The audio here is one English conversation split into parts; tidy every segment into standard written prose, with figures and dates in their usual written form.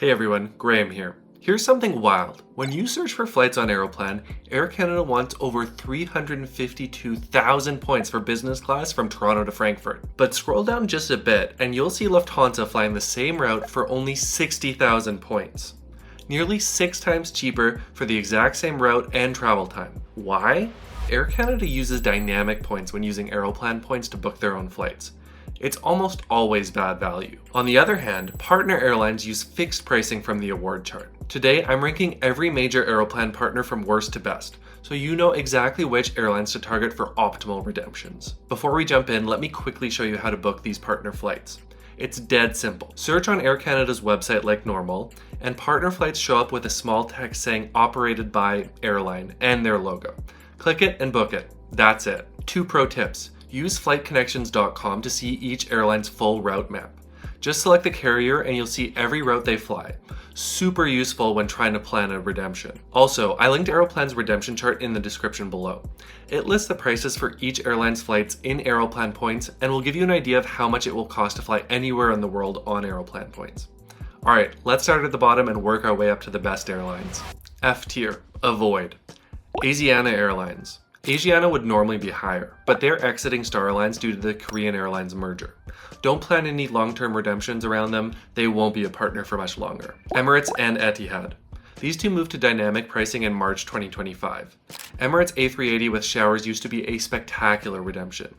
Hey everyone, Graham here. Here's something wild. When you search for flights on Aeroplan, Air Canada wants over 352,000 points for business class from Toronto to Frankfurt. But scroll down just a bit and you'll see Lufthansa flying the same route for only 60,000 points. Nearly 6 times cheaper for the exact same route and travel time. Why? Air Canada uses dynamic points when using Aeroplan points to book their own flights. It's almost always bad value. On the other hand, partner airlines use fixed pricing from the award chart. Today, I'm ranking every major Aeroplan partner from worst to best, so you know exactly which airlines to target for optimal redemptions. Before we jump in, let me quickly show you how to book these partner flights. It's dead simple. Search on Air Canada's website like normal, and partner flights show up with a small text saying operated by Airline and their logo. Click it and book it. That's it. 2 pro tips. Use flightconnections.com to see each airline's full route map. Just select the carrier and you'll see every route they fly. Super useful when trying to plan a redemption. Also, I linked Aeroplan's redemption chart in the description below. It lists the prices for each airline's flights in Aeroplan points and will give you an idea of how much it will cost to fly anywhere in the world on Aeroplan points. Alright, let's start at the bottom and work our way up to the best airlines. F tier, avoid. Asiana Airlines. Asiana would normally be higher, but they're exiting Star Alliance due to the Korean Airlines merger. Don't plan any long-term redemptions around them, they won't be a partner for much longer. Emirates and Etihad. These two moved to dynamic pricing in March 2025. Emirates A380 with showers used to be a spectacular redemption.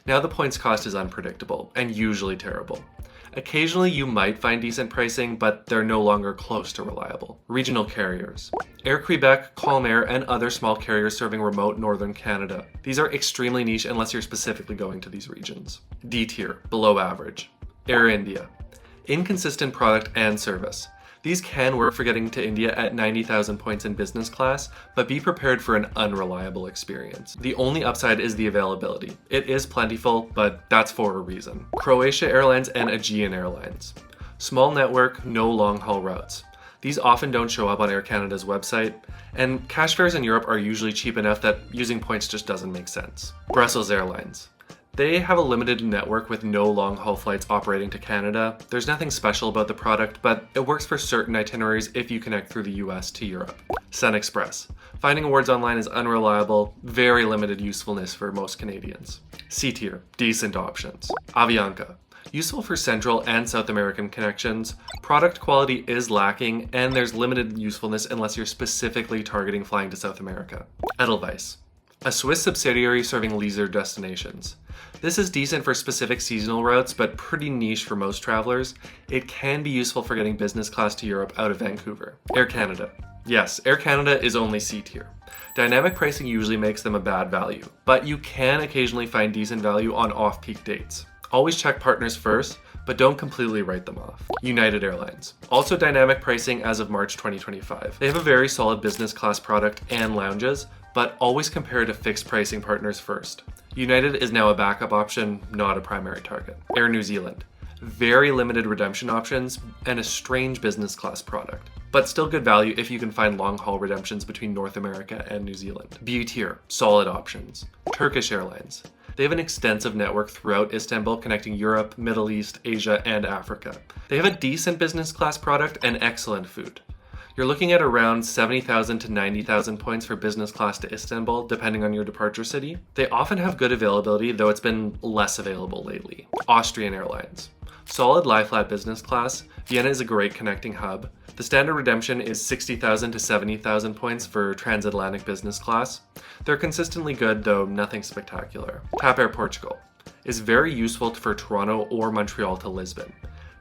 Now the points cost is unpredictable, and usually terrible. Occasionally you might find decent pricing, but they're no longer close to reliable. Regional carriers. Air Quebec, Calm Air, and other small carriers serving remote northern Canada. These are extremely niche unless you're specifically going to these regions. D tier, below average. Air India. Inconsistent product and service. These can work for getting to India at 90,000 points in business class, but be prepared for an unreliable experience. The only upside is the availability. It is plentiful, but that's for a reason. Croatia Airlines and Aegean Airlines. Small network, no long-haul routes. These often don't show up on Air Canada's website, and cash fares in Europe are usually cheap enough that using points just doesn't make sense. Brussels Airlines. They have a limited network with no long-haul flights operating to Canada. There's nothing special about the product, but it works for certain itineraries if you connect through the US to Europe. Sun Express. Finding awards online is unreliable, very limited usefulness for most Canadians. C tier, decent options. Avianca. Useful for Central and South American connections, product quality is lacking, and there's limited usefulness unless you're specifically targeting flying to South America. Edelweiss. A Swiss subsidiary serving leisure destinations. This is decent for specific seasonal routes, but pretty niche for most travelers. It can be useful for getting business class to Europe out of Vancouver. Air Canada. Yes, Air Canada is only C tier. Dynamic pricing usually makes them a bad value, but you can occasionally find decent value on off-peak dates. Always check partners first, but don't completely write them off. United Airlines. Also dynamic pricing as of March 2025. They have a very solid business class product and lounges, but always compare to fixed pricing partners first. United is now a backup option, not a primary target. Air New Zealand. Very limited redemption options and a strange business class product, but still good value if you can find long-haul redemptions between North America and New Zealand. B tier, solid options. Turkish Airlines. They have an extensive network throughout Istanbul connecting Europe, Middle East, Asia, and Africa. They have a decent business class product and excellent food. You're looking at around 70,000 to 90,000 points for business class to Istanbul, depending on your departure city. They often have good availability, though it's been less available lately. Austrian Airlines. Solid lie-flat business class. Vienna is a great connecting hub. The standard redemption is 60,000 to 70,000 points for transatlantic business class. They're consistently good, though nothing spectacular. TAP Air Portugal is very useful for Toronto or Montreal to Lisbon.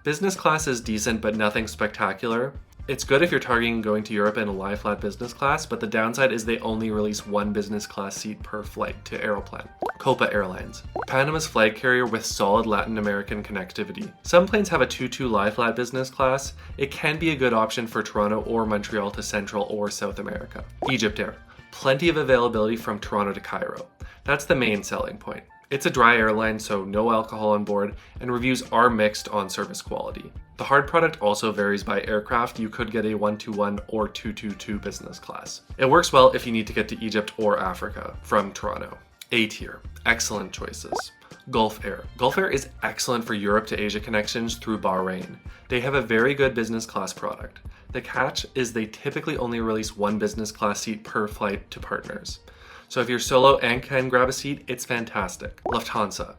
Business class is decent, but nothing spectacular. It's good if you're targeting going to Europe in a lie-flat business class, but the downside is they only release 1 business class seat per flight to Aeroplan. Copa Airlines. Panama's flag carrier with solid Latin American connectivity. Some planes have a 2-2 lie-flat business class. It can be a good option for Toronto or Montreal to Central or South America. Egypt Air. Plenty of availability from Toronto to Cairo. That's the main selling point. It's a dry airline, so no alcohol on board, and reviews are mixed on service quality. The hard product also varies by aircraft. You could get a 121 or 222 business class. It works well if you need to get to Egypt or Africa from Toronto. A tier, excellent choices. Gulf Air. Gulf Air is excellent for Europe to Asia connections through Bahrain. They have a very good business class product. The catch is they typically only release one business class seat per flight to partners. So if you're solo and can grab a seat, it's fantastic. Lufthansa.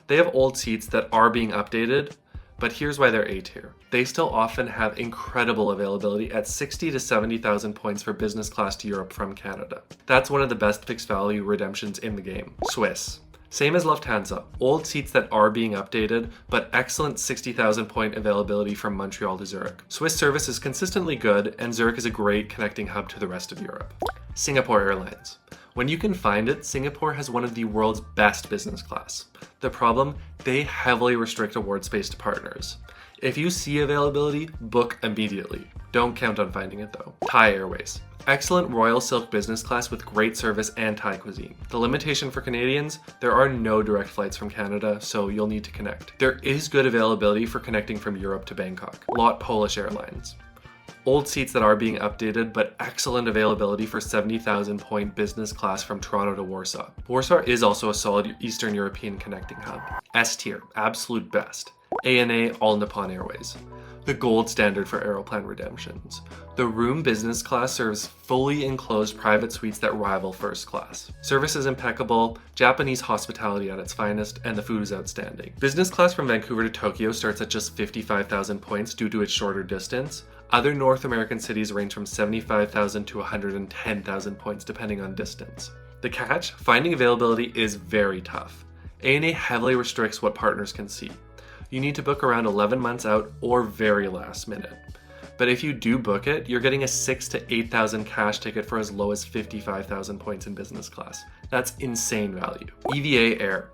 They have old seats that are being updated, but here's why they're A tier. They still often have incredible availability at 60 to 70,000 points for business class to Europe from Canada. That's one of the best fixed value redemptions in the game. Swiss. Same as Lufthansa, old seats that are being updated, but excellent 60,000 point availability from Montreal to Zurich. Swiss service is consistently good, and Zurich is a great connecting hub to the rest of Europe. Singapore Airlines. When you can find it, Singapore has one of the world's best business class. The problem, they heavily restrict award space to partners. If you see availability, book immediately. Don't count on finding it though. Thai Airways. Excellent Royal Silk business class with great service and Thai cuisine. The limitation for Canadians, there are no direct flights from Canada, so you'll need to connect. There is good availability for connecting from Europe to Bangkok. LOT Polish Airlines. Old seats that are being updated, but excellent availability for 70,000 point business class from Toronto to Warsaw. Warsaw is also a solid Eastern European connecting hub. S tier, absolute best. ANA All Nippon Airways. The gold standard for Aeroplan redemptions. The room business class serves fully enclosed private suites that rival first class. Service is impeccable, Japanese hospitality at its finest, and the food is outstanding. Business class from Vancouver to Tokyo starts at just 55,000 points due to its shorter distance. Other North American cities range from 75,000 to 110,000 points depending on distance. The catch, finding availability is very tough. ANA heavily restricts what partners can see. You need to book around 11 months out or very last minute. But if you do book it, you're getting a 6,000 to 8,000 cash ticket for as low as 55,000 points in business class. That's insane value. EVA Air.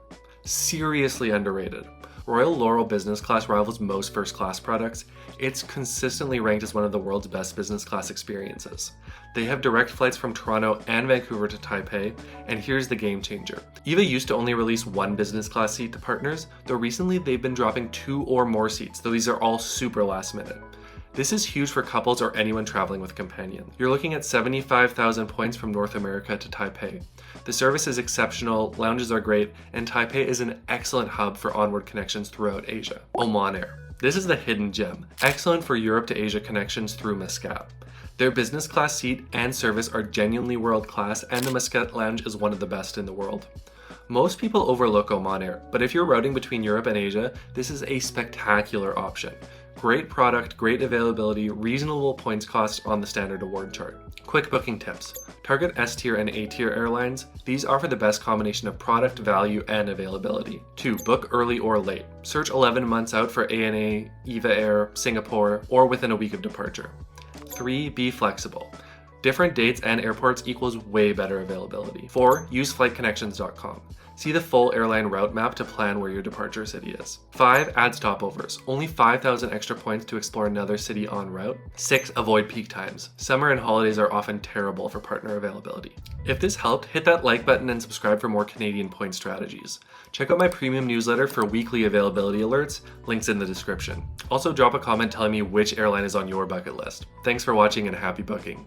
Seriously underrated. Royal Laurel business class rivals most first class products. It's consistently ranked as one of the world's best business class experiences. They have direct flights from Toronto and Vancouver to Taipei, and here's the game changer. EVA used to only release one business class seat to partners, though recently they've been dropping 2 or more seats, though these are all super last minute. This is huge for couples or anyone traveling with a companion. You're looking at 75,000 points from North America to Taipei. The service is exceptional, lounges are great, and Taipei is an excellent hub for onward connections throughout Asia. Oman Air. This is the hidden gem. Excellent for Europe to Asia connections through Muscat. Their business class seat and service are genuinely world class, and the Muscat lounge is one of the best in the world. Most people overlook Oman Air, but if you're routing between Europe and Asia, this is a spectacular option. Great product, great availability, reasonable points cost on the standard award chart. Quick booking tips. Target S tier and A tier airlines. These offer the best combination of product, value, and availability. 2. Book early or late. Search 11 months out for ANA, EVA Air, Singapore, or within a week of departure. 3. Be flexible. Different dates and airports equals way better availability. 4. Use flightconnections.com. See the full airline route map to plan where your departure city is. 5. Add stopovers. Only 5,000 extra points to explore another city en route. 6. Avoid peak times. Summer and holidays are often terrible for partner availability. If this helped, hit that like button and subscribe for more Canadian point strategies. Check out my premium newsletter for weekly availability alerts, links in the description. Also drop a comment telling me which airline is on your bucket list. Thanks for watching and happy booking.